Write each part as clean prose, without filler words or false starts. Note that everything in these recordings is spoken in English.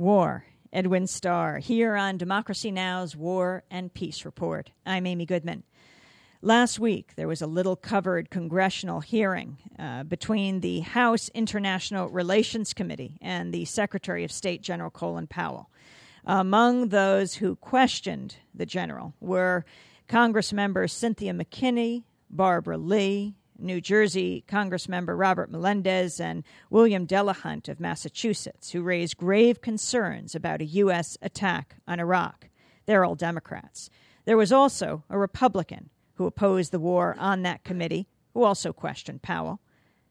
War. Edwin Starr, here on Democracy Now!'s War and Peace Report. I'm Amy Goodman. Last week, there was a little-covered congressional hearing between the House International Relations Committee and the Secretary of State, General Colin Powell. Among those who questioned the general were Congress members Cynthia McKinney, Barbara Lee, New Jersey Congressmember Robert Melendez, and William Delahunt of Massachusetts, who raised grave concerns about a U.S. attack on Iraq. They're all Democrats. There was also a Republican who opposed the war on that committee, who also questioned Powell,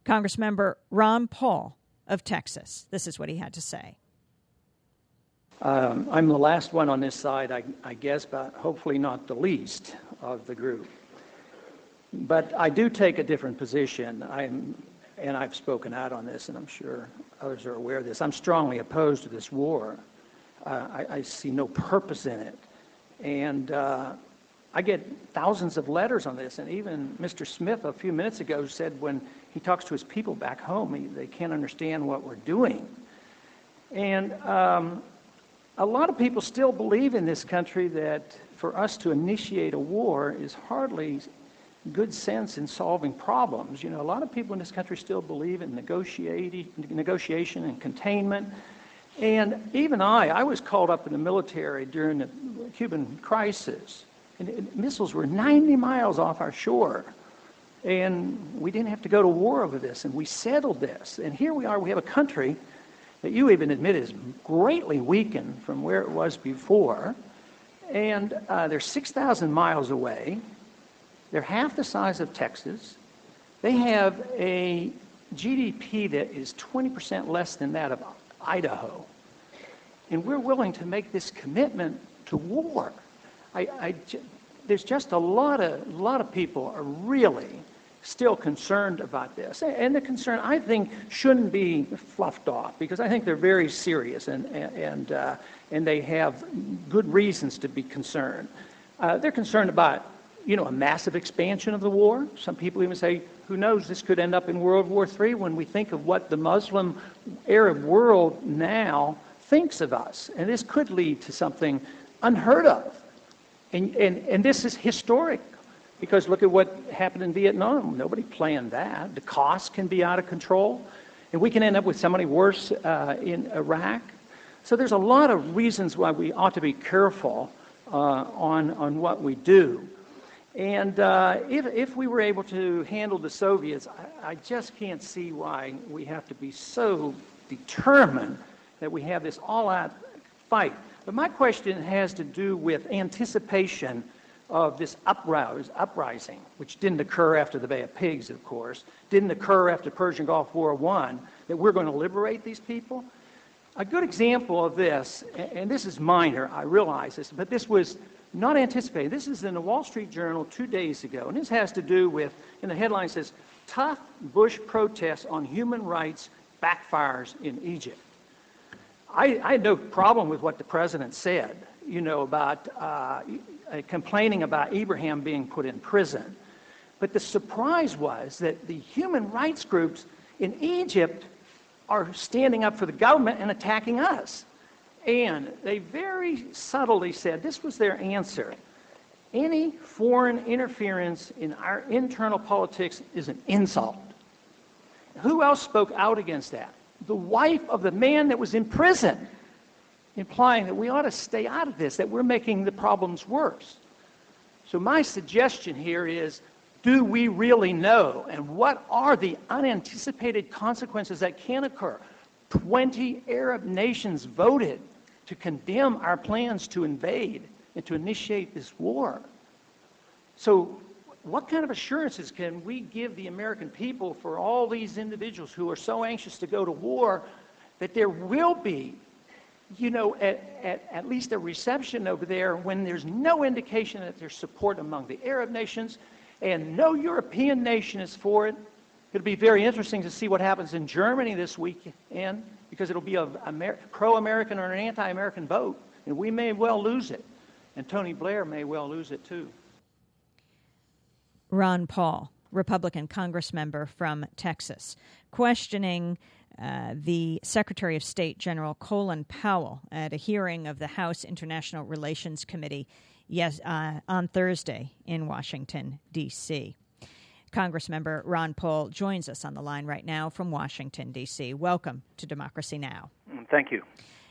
Congressmember Ron Paul of Texas. This is what he had to say. I'm the last one on this side, I guess, but hopefully not the least of the group. But I do take a different position, and I've spoken out on this, and I'm sure others are aware of this. I'm strongly opposed to this war. I see no purpose in it. And I get thousands of letters on this, and even Mr. Smith a few minutes ago said when he talks to his people back home, they can't understand what we're doing. And a lot of people still believe in this country that for us to initiate a war is hardly good sense in solving problems. You know, a lot of people in this country still believe in negotiation and containment. And even I was called up in the military during the Cuban crisis. And missiles were 90 miles off our shore. And we didn't have to go to war over this. And we settled this. And here we are, we have a country that you even admit is greatly weakened from where it was before. And they're 6,000 miles away. They're half the size of Texas. They have a GDP that is 20% less than that of Idaho. And we're willing to make this commitment to war. There's just a lot of people are really still concerned about this. And the concern, I think, shouldn't be fluffed off, because I think they're very serious and they have good reasons to be concerned. They're concerned about a massive expansion of the war. Some people even say, who knows, this could end up in World War III when we think of what the Muslim Arab world now thinks of us. And this could lead to something unheard of. And this is historic, because look at what happened in Vietnam. Nobody planned that. The costs can be out of control. And we can end up with somebody worse in Iraq. So there's a lot of reasons why we ought to be careful on what we do. And if we were able to handle the Soviets, I just can't see why we have to be so determined that we have this all-out fight. But my question has to do with anticipation of this uprising, which didn't occur after the Bay of Pigs, of course, didn't occur after Persian Gulf War I, that we're going to liberate these people. A good example of this, and this is minor, I realize this, but this was not anticipated. This is in the Wall Street Journal 2 days ago, and this has to do with, and the headline says, tough Bush protests on human rights backfires in Egypt. I had no problem with what the president said, about complaining about Abraham being put in prison. But the surprise was that the human rights groups in Egypt are standing up for the government and attacking us. And they very subtly said, this was their answer: any foreign interference in our internal politics is an insult. Who else spoke out against that? The wife of the man that was in prison, implying that we ought to stay out of this, that we're making the problems worse. So my suggestion here is, do we really know? And what are the unanticipated consequences that can occur? 20 Arab nations voted to condemn our plans to invade and to initiate this war. So what kind of assurances can we give the American people for all these individuals who are so anxious to go to war that there will be, at least a reception over there when there's no indication that there's support among the Arab nations and no European nation is for it? It'll be very interesting to see what happens in Germany this weekend, because it'll be a pro-American or an anti-American vote, and we may well lose it. And Tony Blair may well lose it too. Ron Paul, Republican congressmember from Texas, questioning the Secretary of State, General Colin Powell, at a hearing of the House International Relations Committee on Thursday in Washington, D.C. Congressmember Ron Paul joins us on the line right now from Washington, D.C. Welcome to Democracy Now! Thank you.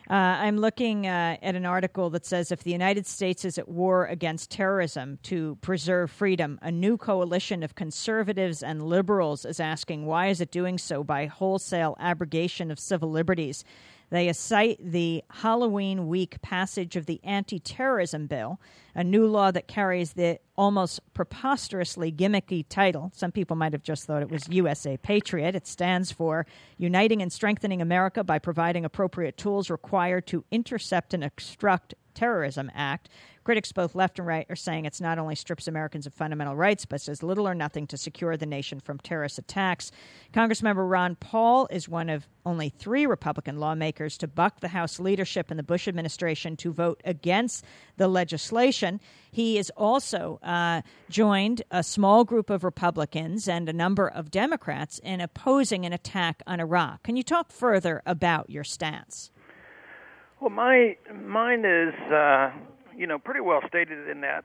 I'm looking at an article that says if the United States is at war against terrorism to preserve freedom, a new coalition of conservatives and liberals is asking why is it doing so by wholesale abrogation of civil liberties. They cite the Halloween week passage of the anti-terrorism bill, a new law that carries the almost preposterously gimmicky title. Some people might have just thought it was USA Patriot. It stands for Uniting and Strengthening America by Providing Appropriate Tools Required to Intercept and Obstruct Terrorism Act. Critics both left and right are saying it's not only strips Americans of fundamental rights, but does little or nothing to secure the nation from terrorist attacks. Congressmember Ron Paul is one of only 3 Republican lawmakers to buck the House leadership in the Bush administration to vote against the legislation. He has also joined a small group of Republicans and a number of Democrats in opposing an attack on Iraq. Can you talk further about your stance? Well, mine is, pretty well stated in that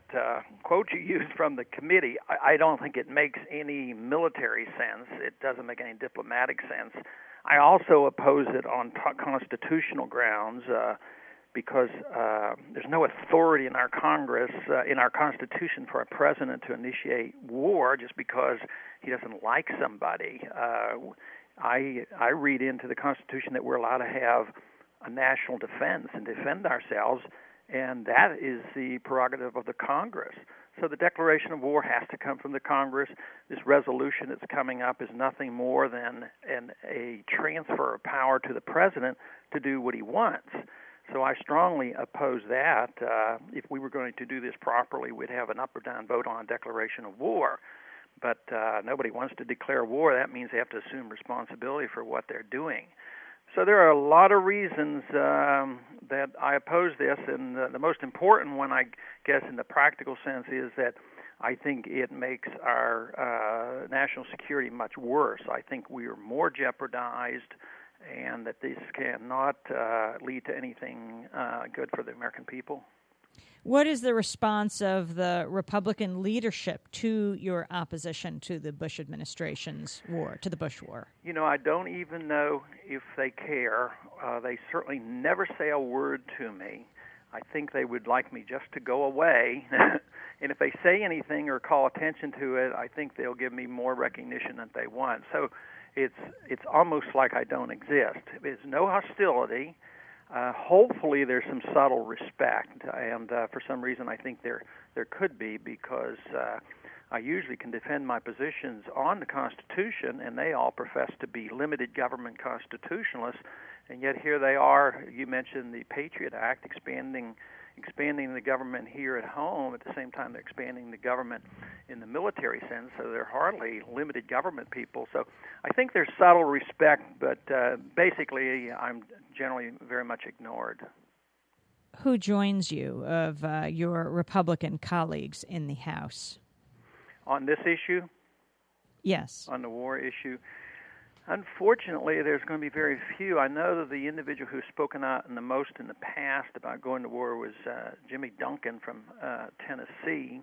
quote you used from the committee. I don't think it makes any military sense. It doesn't make any diplomatic sense. I also oppose it on constitutional grounds because there's no authority in our Congress, in our Constitution, for a president to initiate war just because he doesn't like somebody. I read into the Constitution that we're allowed to have a national defense and defend ourselves, and that is the prerogative of the Congress. So the declaration of war has to come from the Congress. This resolution that's coming up is nothing more than a transfer of power to the president to do what he wants. So I strongly oppose that. If we were going to do this properly, we'd have an up or down vote on a declaration of war. But nobody wants to declare war. That means they have to assume responsibility for what they're doing. So there are a lot of reasons that I oppose this, and the most important one, I guess, in the practical sense, is that I think it makes our national security much worse. I think we are more jeopardized, and that this cannot lead to anything good for the American people. What is the response of the Republican leadership to your opposition to the Bush administration's war, to the Bush war? I don't even know if they care. They certainly never say a word to me. I think they would like me just to go away. And if they say anything or call attention to it, I think they'll give me more recognition than they want. So it's almost like I don't exist. There's no hostility. Hopefully there's some subtle respect, and for some reason I think there could be, because I usually can defend my positions on the Constitution, and they all profess to be limited government constitutionalists, and yet here they are. You mentioned the Patriot Act, expanding the government here at home. At the same time, they're expanding the government in the military sense, so they're hardly limited government people. So I think there's subtle respect, but basically I'm generally very much ignored. Who joins you of your Republican colleagues in the House? On this issue? Yes. On the war issue? Unfortunately, there's going to be very few. I know that the individual who's spoken out the most in the past about going to war was Jimmy Duncan from Tennessee,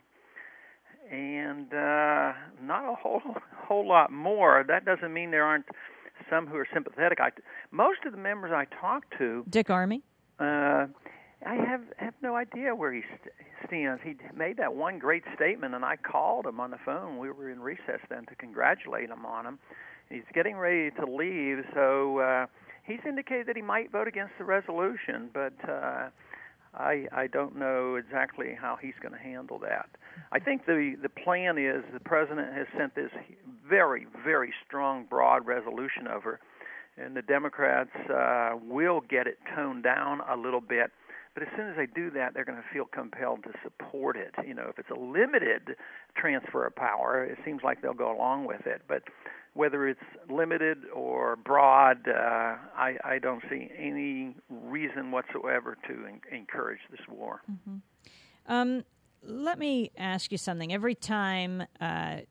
and not a whole lot more. That doesn't mean there aren't some who are sympathetic. Most of the members I talked to... Dick Armey? I have no idea where he stands. He made that one great statement, and I called him on the phone. We were in recess then to congratulate him on him. He's getting ready to leave, so he's indicated that he might vote against the resolution, but I don't know exactly how he's going to handle that. I think the plan is the president has sent this very, very strong, broad resolution over, and the Democrats will get it toned down a little bit. But as soon as they do that, they're going to feel compelled to support it. If it's a limited transfer of power, it seems like they'll go along with it. But whether it's limited or broad, I don't see any reason whatsoever to encourage this war. Mm-hmm. Let me ask you something. Every time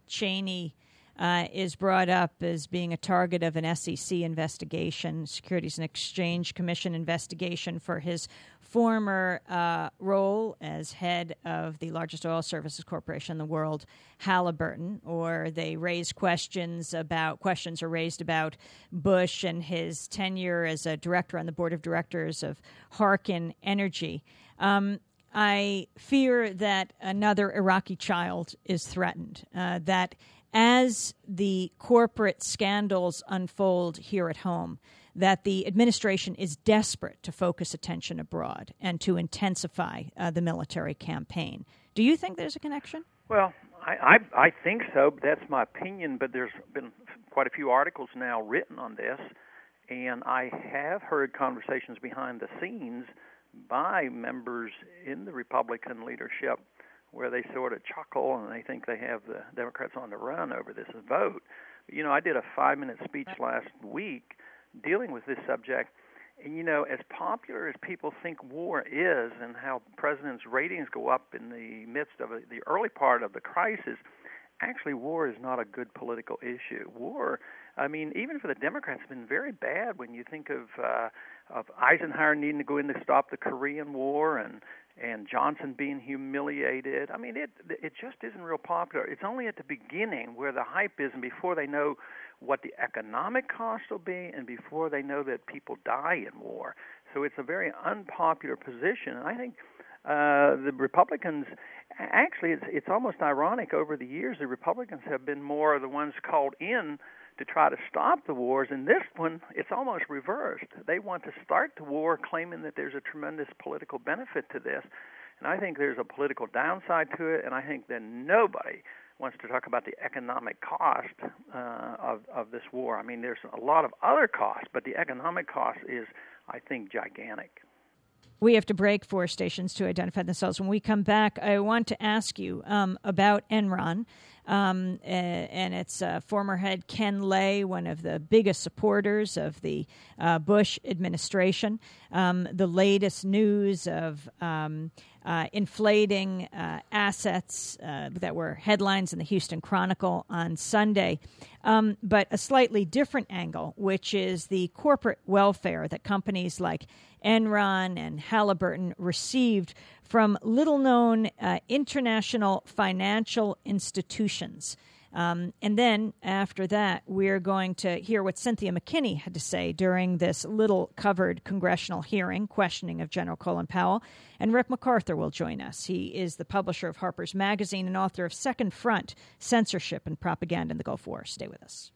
Cheney is brought up as being a target of an SEC investigation, Securities and Exchange Commission investigation, for his former role as head of the largest oil services corporation in the world, Halliburton. Or they raise questions are raised about Bush and his tenure as a director on the board of directors of Harkin Energy. I fear that another Iraqi child is threatened, that as the corporate scandals unfold here at home, that the administration is desperate to focus attention abroad and to intensify the military campaign. Do you think there's a connection? Well, I think so, but that's my opinion. But there's been quite a few articles now written on this, and I have heard conversations behind the scenes by members in the Republican leadership where they sort of chuckle and they think they have the Democrats on the run over this vote. You know, I did a 5-minute speech last week dealing with this subject, and, you know, as popular as people think war is and how presidents' ratings go up in the midst of the early part of the crisis, actually war is not a good political issue. War, I mean, even for the Democrats, has been very bad when you think of Eisenhower needing to go in to stop the Korean War and Johnson being humiliated. I mean, it just isn't real popular. It's only at the beginning where the hype is, and before they know what the economic cost will be, and before they know that people die in war. So it's a very unpopular position. And I think the Republicans, actually, it's almost ironic. Over the years, the Republicans have been more the ones called in to try to stop the wars. And this one, it's almost reversed. They want to start the war claiming that there's a tremendous political benefit to this. And I think there's a political downside to it, and I think that nobody wants to talk about the economic cost of this war. I mean, there's a lot of other costs, but the economic cost is, I think, gigantic. We have to break for stations to identify themselves. When we come back, I want to ask you about Enron and its former head, Ken Lay, one of the biggest supporters of the Bush administration. The latest news of inflating assets that were headlines in the Houston Chronicle on Sunday. But a slightly different angle, which is the corporate welfare that companies like Enron and Halliburton received from little-known international financial institutions. And then after that, we're going to hear what Cynthia McKinney had to say during this little-covered congressional hearing questioning of General Colin Powell. And Rick MacArthur will join us. He is the publisher of Harper's Magazine and author of Second Front, Censorship and Propaganda in the Gulf War. Stay with us.